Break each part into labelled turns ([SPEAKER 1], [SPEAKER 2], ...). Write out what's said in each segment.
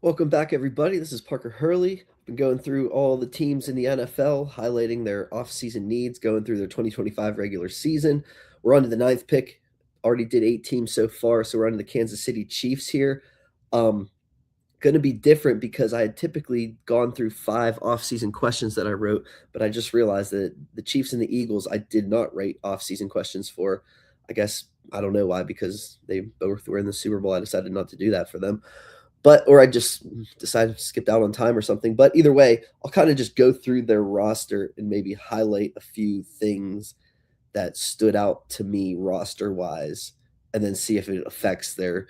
[SPEAKER 1] Welcome back, everybody. This is Parker Hurley. Been going through all the teams in the NFL, highlighting their offseason needs, going through their 2025 regular season. We're on to the ninth pick. Already did 8 teams so far, so we're on to the Kansas City Chiefs here. Going to be different because I had typically gone through 5 offseason questions that I wrote, but I just realized that the Chiefs and the Eagles I did not write offseason questions for. I guess I don't know why, because they both were in the Super Bowl. I decided not to do that for them. Or I just decided to skip out on time or something. But either way, I'll kind of just go through their roster and maybe highlight a few things that stood out to me roster wise, and then see if it affects their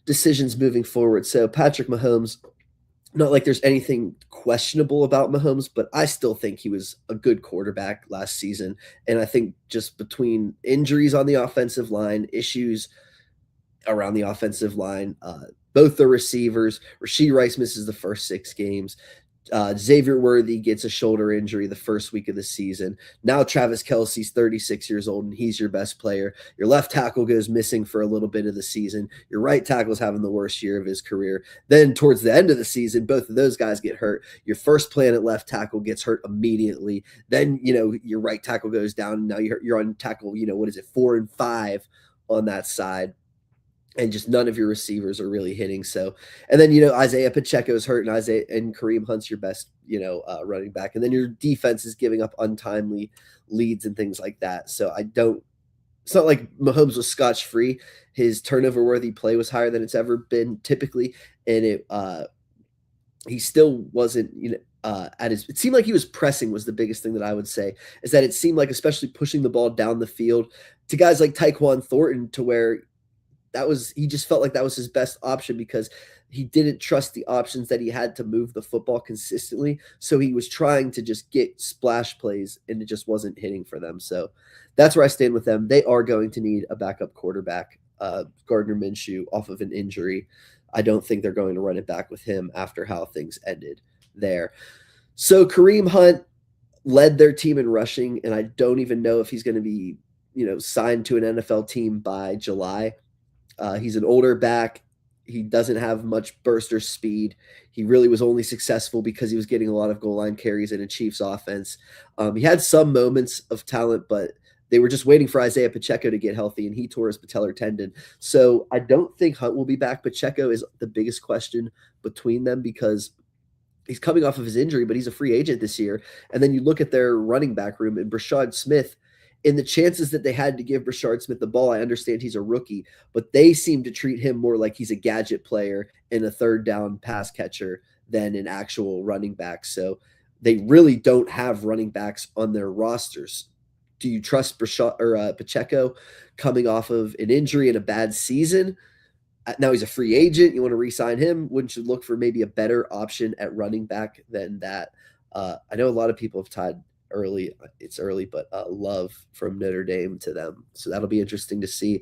[SPEAKER 1] decisions moving forward. So Patrick Mahomes, not like there's anything questionable about Mahomes, but I still think he was a good quarterback last season. And I think just between injuries on the offensive line, issues around the offensive line, both the receivers, Rashee Rice misses the first 6 games. Xavier Worthy gets a shoulder injury the first week of the season. Now Travis Kelce's 36 years old and he's your best player. Your left tackle goes missing for a little bit of the season. Your right tackle's having the worst year of his career. Then towards the end of the season, both of those guys get hurt. Your first plan at left tackle gets hurt immediately. Then, your right tackle goes down. And now you're on tackle, 4 and 5 on that side. And just none of your receivers are really hitting. So, and then, Isaiah Pacheco's hurt, and Kareem Hunt's your best, running back. And then your defense is giving up untimely leads and things like that. So it's not like Mahomes was scotch free. His turnover worthy play was higher than it's ever been typically. And he still wasn't, it seemed like he was pressing was the biggest thing that I would say, is that it seemed like, especially pushing the ball down the field to guys like Tyquan Thornton, to where he just felt like that was his best option, because he didn't trust the options that he had to move the football consistently. So he was trying to just get splash plays, and it just wasn't hitting for them. So that's where I stand with them. They are going to need a backup quarterback. Gardner Minshew, off of an injury, I don't think they're going to run it back with him after how things ended there. So Kareem Hunt led their team in rushing, and I don't even know if he's going to be, signed to an NFL team by July. He's an older back. He doesn't have much burst or speed. He really was only successful because he was getting a lot of goal line carries in a Chiefs offense. He had some moments of talent, but they were just waiting for Isaiah Pacheco to get healthy, and he tore his patellar tendon. So I don't think Hunt will be back. Pacheco is the biggest question between them, because he's coming off of his injury, but he's a free agent this year. And then you look at their running back room, and Brashad Smith, in the chances that they had to give Brashard Smith the ball, I understand he's a rookie, but they seem to treat him more like he's a gadget player and a third down pass catcher than an actual running back. So they really don't have running backs on their rosters. Do you trust Pacheco coming off of an injury and a bad season? Now he's a free agent. You want to re-sign him? Wouldn't you look for maybe a better option at running back than that? I know a lot of people have tied it's early, but Love from Notre Dame to them. So that'll be interesting to see,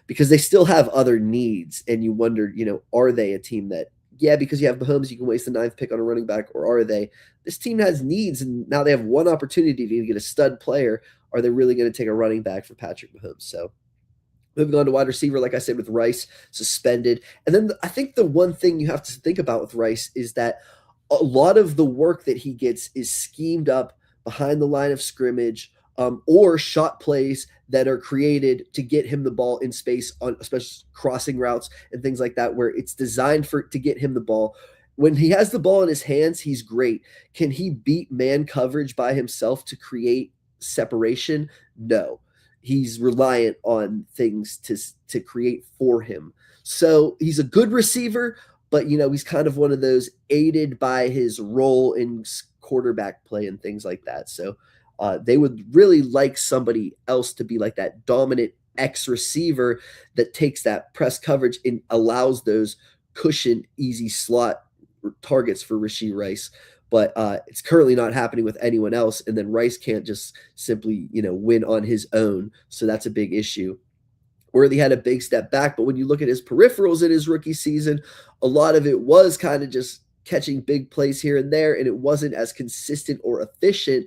[SPEAKER 1] because they still have other needs. And you wonder, are they a team that, because you have Mahomes, you can waste the 9th pick on a running back, or are they, this team has needs and now they have one opportunity to get a stud player. Are they really going to take a running back for Patrick Mahomes? So moving on to wide receiver, like I said, with Rice suspended. And then I think the one thing you have to think about with Rice is that a lot of the work that he gets is schemed up behind the line of scrimmage, or shot plays that are created to get him the ball in space, on especially crossing routes and things like that, where it's designed to get him the ball. When he has the ball in his hands, he's great. Can he beat man coverage by himself to create separation? No. He's reliant on things to create for him. So he's a good receiver, but he's kind of one of those aided by his role in quarterback play and things like that. So they would really like somebody else to be like that dominant X receiver that takes that press coverage and allows those cushion easy slot targets for Rashee Rice. But it's currently not happening with anyone else. And then Rice can't just simply, win on his own. So that's a big issue. Worthy had a big step back, but when you look at his peripherals in his rookie season, a lot of it was kind of just catching big plays here and there, and it wasn't as consistent or efficient.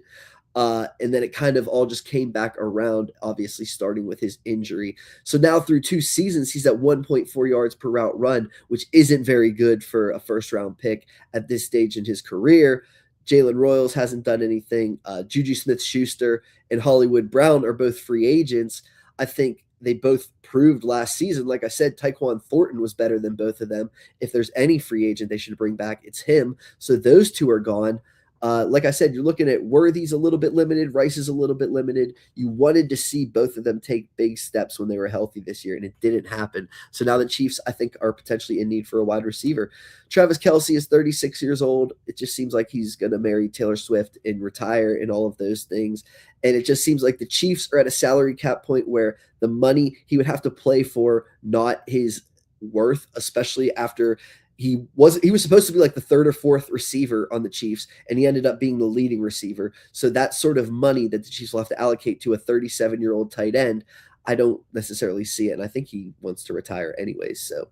[SPEAKER 1] And then it kind of all just came back around, obviously starting with his injury. So now through 2 seasons, he's at 1.4 yards per route run, which isn't very good for a first round pick at this stage in his career. Jalen Royals hasn't done anything. Juju Smith-Schuster and Hollywood Brown are both free agents. I think they both proved last season. Like I said, Tyquan Thornton was better than both of them. If there's any free agent they should bring back, it's him. So those two are gone. Like I said, you're looking at Worthy's a little bit limited, Rice is a little bit limited. You wanted to see both of them take big steps when they were healthy this year, and it didn't happen. So now the Chiefs, I think, are potentially in need for a wide receiver. Travis Kelce is 36 years old. It just seems like he's going to marry Taylor Swift and retire and all of those things. And it just seems like the Chiefs are at a salary cap point where the money he would have to play for, not his worth, especially after he was supposed to be like the third or fourth receiver on the Chiefs, and he ended up being the leading receiver. So that sort of money that the Chiefs will have to allocate to a 37-year-old tight end, I don't necessarily see it. And I think he wants to retire anyways. So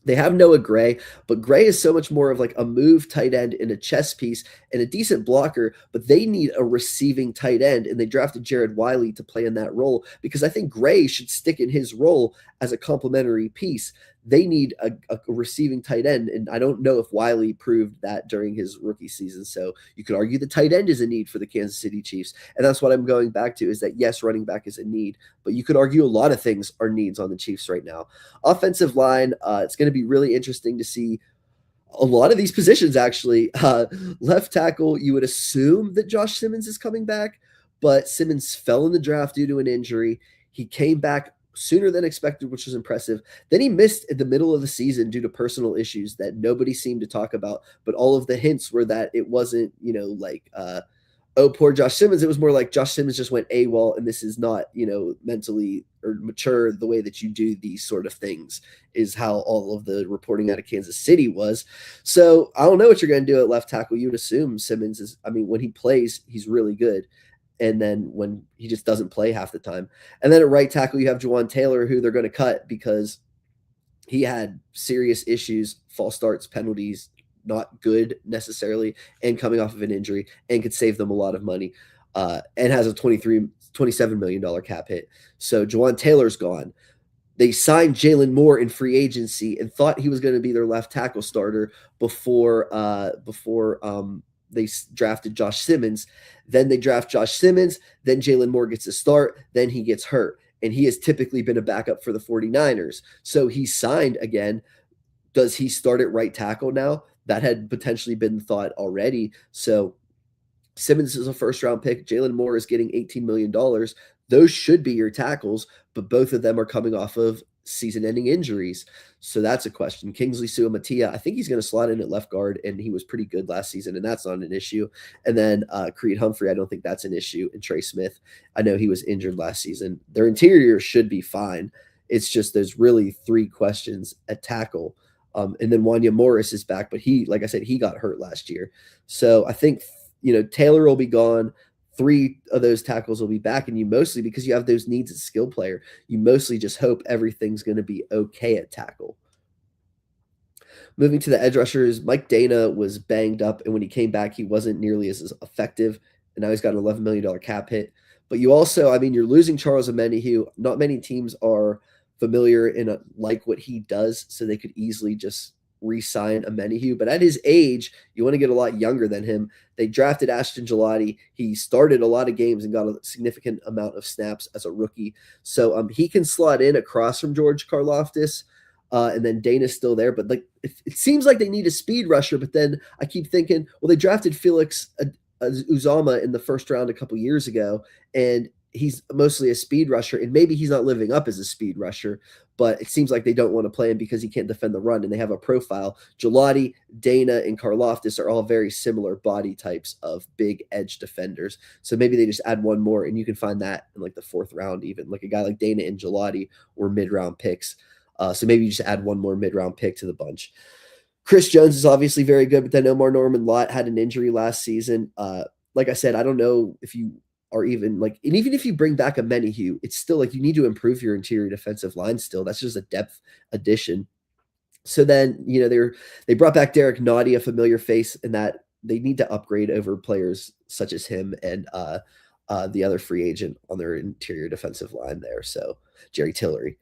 [SPEAKER 1] they have Noah Gray, but Gray is so much more of like a move tight end and a chess piece and a decent blocker, but they need a receiving tight end, and they drafted Jared Wiley to play in that role because I think Gray should stick in his role as a complementary piece. They need a receiving tight end, and I don't know if Wiley proved that during his rookie season. So you could argue the tight end is a need for the Kansas City Chiefs, and that's what I'm going back to, is that yes, running back is a need, but you could argue a lot of things are needs on the Chiefs right now. Offensive line, it's going to be really interesting to see a lot of these positions, actually. Left tackle, you would assume that Josh Simmons is coming back, but Simmons fell in the draft due to an injury. He came back sooner than expected, which was impressive. Then he missed at the middle of the season due to personal issues that nobody seemed to talk about, but all of the hints were that it wasn't, like, oh, poor Josh Simmons. It was more like Josh Simmons just went AWOL, and this is not, mentally or mature the way that you do these sort of things, is how all of the reporting out of Kansas City was. So I don't know what you're going to do at left tackle. You would assume Simmons is, when he plays, he's really good. And then when he just doesn't play half the time. And then at right tackle, you have Juwan Taylor, who they're going to cut because he had serious issues, false starts, penalties, not good necessarily, and coming off of an injury, and could save them a lot of money, and has a $27 million cap hit. So Juwan Taylor's gone. They signed Jalen Moore in free agency and thought he was going to be their left tackle starter before they drafted Josh Simmons. Then they draft Josh Simmons. Then Jalen Moore gets a start. Then he gets hurt. And he has typically been a backup for the 49ers. So he signed again. Does he start at right tackle now? That had potentially been thought already. So Simmons is a first-round pick. Jalen Moore is getting $18 million. Those should be your tackles, but both of them are coming off of season-ending injuries. So that's a question. Kingsley Suamataia, I think he's going to slot in at left guard, and he was pretty good last season, and that's not an issue. And then Creed Humphrey, I don't think that's an issue. And Trey Smith, I know he was injured last season. Their interior should be fine. It's just there's really three questions at tackle. And then Wanya Morris is back, but he, like I said, he got hurt last year. So I think, Taylor will be gone. Three of those tackles will be back, and you mostly, because you have those needs as skill player, you mostly just hope everything's going to be okay at tackle. Moving to the edge rushers, Mike Dana was banged up, and when he came back, he wasn't nearly as effective, and now he's got an $11 million cap hit. But you also, you're losing Charles Omenihu. Not many teams are familiar and like what he does, so they could easily just re-sign Omenihu. But at his age, you want to get a lot younger than him. They drafted Ashton Gelati. He started a lot of games and got a significant amount of snaps as a rookie. So he can slot in across from George Karlaftis. And then Dana's still there. But it seems like they need a speed rusher. But then I keep thinking, well, they drafted Felix Uzama in the first round a couple years ago, and he's mostly a speed rusher, and maybe he's not living up as a speed rusher, but it seems like they don't want to play him because he can't defend the run, and they have a profile. Gelati, Dana, and Karlaftis are all very similar body types of big edge defenders. So maybe they just add one more, and you can find that in like the fourth round even. Like a guy like Dana and Gelati were mid-round picks. So maybe you just add one more mid-round pick to the bunch. Chris Jones is obviously very good, but then Omar Norman-Lott had an injury last season. Like I said, I don't know if you are even like, and even if you bring back Omenihu, it's still like you need to improve your interior defensive line still. That's just a depth addition. So then, they brought back Derek Noddy, a familiar face in that they need to upgrade over players such as him and the other free agent on their interior defensive line there. So Jerry Tillery.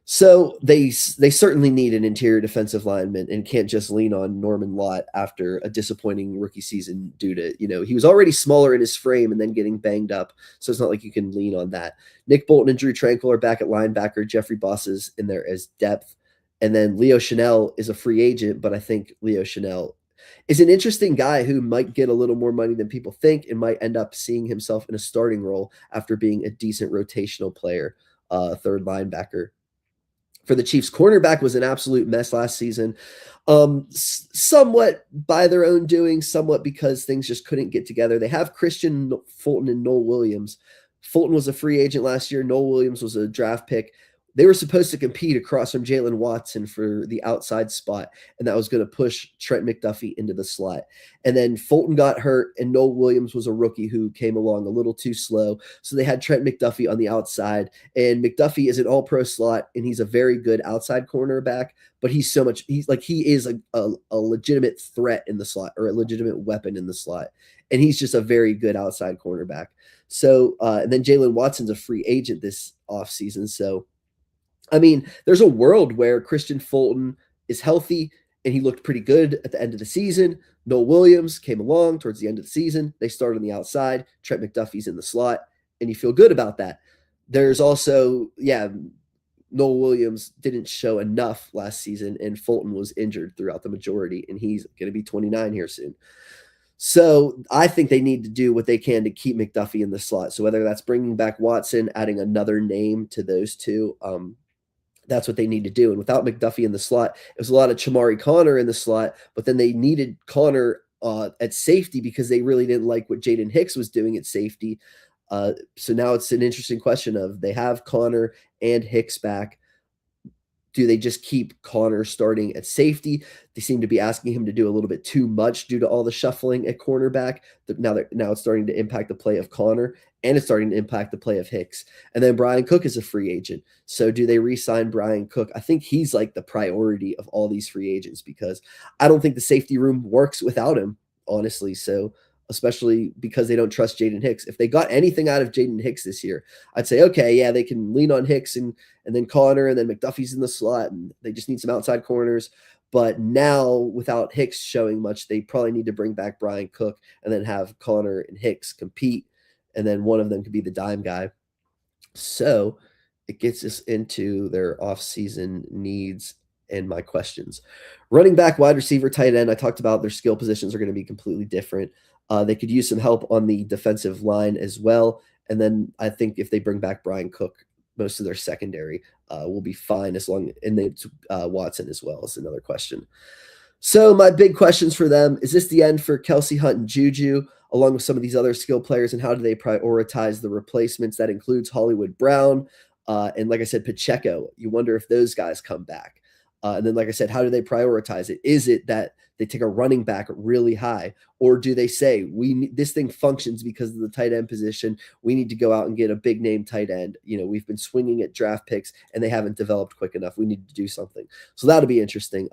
[SPEAKER 1] So they certainly need an interior defensive lineman and can't just lean on Norman Lott after a disappointing rookie season due to, he was already smaller in his frame and then getting banged up. So it's not like you can lean on that. Nick Bolton and Drew Tranquil are back at linebacker. Jeffrey Boss is in there as depth. And then Leo Chanel is a free agent, but I think Leo Chanel is an interesting guy who might get a little more money than people think and might end up seeing himself in a starting role after being a decent rotational player, third linebacker. For the Chiefs, cornerback was an absolute mess last season. Somewhat by their own doing, somewhat because things just couldn't get together. They have Christian Fulton and Noel Williams. Fulton was a free agent last year. Noel Williams was a draft pick. They were supposed to compete across from Jalen Watson for the outside spot, and that was going to push Trent McDuffie into the slot. And then Fulton got hurt, and Noel Williams was a rookie who came along a little too slow. So they had Trent McDuffie on the outside, and McDuffie is an all-pro slot, and he's a very good outside cornerback, but he is a legitimate threat in the slot, or a legitimate weapon in the slot. And he's just a very good outside cornerback. So, and then Jalen Watson's a free agent this offseason. So, I mean, there's a world where Christian Fulton is healthy and he looked pretty good at the end of the season. Noel Williams came along towards the end of the season. They started on the outside. Trent McDuffie's in the slot, and you feel good about that. There's also, Noel Williams didn't show enough last season, and Fulton was injured throughout the majority, and he's going to be 29 here soon. So I think they need to do what they can to keep McDuffie in the slot. So whether that's bringing back Watson, adding another name to those two, that's what they need to do. And without McDuffie in the slot, it was a lot of Chamari Connor in the slot, but then they needed Connor at safety because they really didn't like what Jaden Hicks was doing at safety. So now it's an interesting question of they have Connor and Hicks back. Do they just keep Connor starting at safety? They seem to be asking him to do a little bit too much due to all the shuffling at cornerback. Now it's starting to impact the play of Connor, and it's starting to impact the play of Hicks. And then Brian Cook is a free agent. So do they re-sign Brian Cook? I think he's like the priority of all these free agents because I don't think the safety room works without him, honestly. So especially because they don't trust Jaden Hicks. If they got anything out of Jaden Hicks this year, I'd say, okay, yeah, they can lean on Hicks and then Connor, and then McDuffie's in the slot, and they just need some outside corners. But now, without Hicks showing much, they probably need to bring back Brian Cook and then have Connor and Hicks compete, and then one of them could be the dime guy. So it gets us into their offseason needs and my questions. Running back, wide receiver, tight end, I talked about their skill positions are going to be completely different. They could use some help on the defensive line as well. And then I think if they bring back Brian Cook, most of their secondary will be fine and then Watson as well is another question. So my big questions for them, is this the end for Kelsey Hunt and Juju, along with some of these other skill players, and how do they prioritize the replacements? That includes Hollywood Brown, and like I said, Pacheco. You wonder if those guys come back. And then, like I said, how do they prioritize it? Is it that they take a running back really high, or do they say this thing functions because of the tight end position? We need to go out and get a big name tight end. We've been swinging at draft picks and they haven't developed quick enough. We need to do something. So that'll be interesting.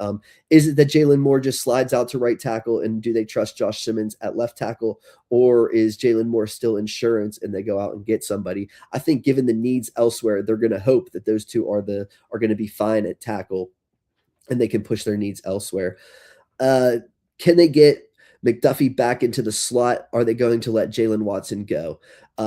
[SPEAKER 1] Is it that Jalen Moore just slides out to right tackle, and do they trust Josh Simmons at left tackle, or is Jalen Moore still insurance and they go out and get somebody? I think given the needs elsewhere, they're going to hope that those two are going to be fine at tackle and they can push their needs elsewhere. Can they get McDuffie back into the slot? Are they going to let Jalen Watson go?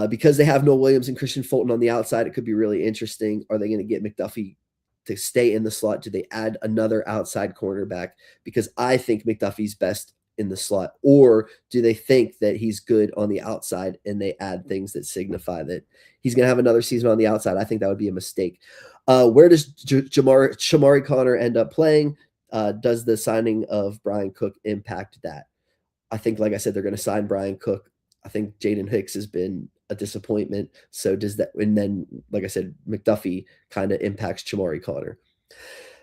[SPEAKER 1] Because they have Noel Williams and Christian Fulton on the outside, it could be really interesting. Are they going to get McDuffie to stay in the slot? Do they add another outside cornerback? Because I think McDuffie's best in the slot. Or do they think that he's good on the outside and they add things that signify that he's going to have another season on the outside? I think that would be a mistake. Where does Chamari Connor end up playing? Does the signing of Brian Cook impact that? I think, like I said, they're going to sign Brian Cook. I think Jaden Hicks has been a disappointment. So does that, and then, like I said, McDuffie kind of impacts Chamari Connor.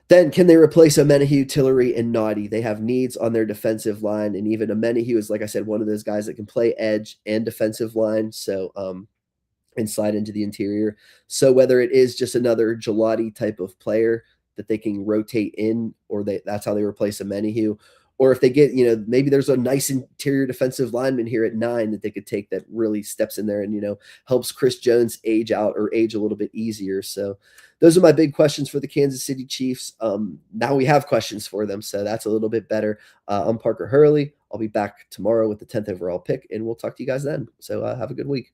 [SPEAKER 1] Then can they replace Omenihu, Tillery, and Naughty? They have needs on their defensive line, and even Omenihu is, like I said, one of those guys that can play edge and defensive line. So, and slide into the interior. So whether it is just another Gelati type of player that they can rotate in, or that's how they replace Omenihu, Or if they get, maybe there's a nice interior defensive lineman here at 9 that they could take that really steps in there and, helps Chris Jones age out or age a little bit easier. So those are my big questions for the Kansas City Chiefs. Now we have questions for them, so that's a little bit better. I'm Parker Hurley. I'll be back tomorrow with the 10th overall pick, and we'll talk to you guys then. So have a good week.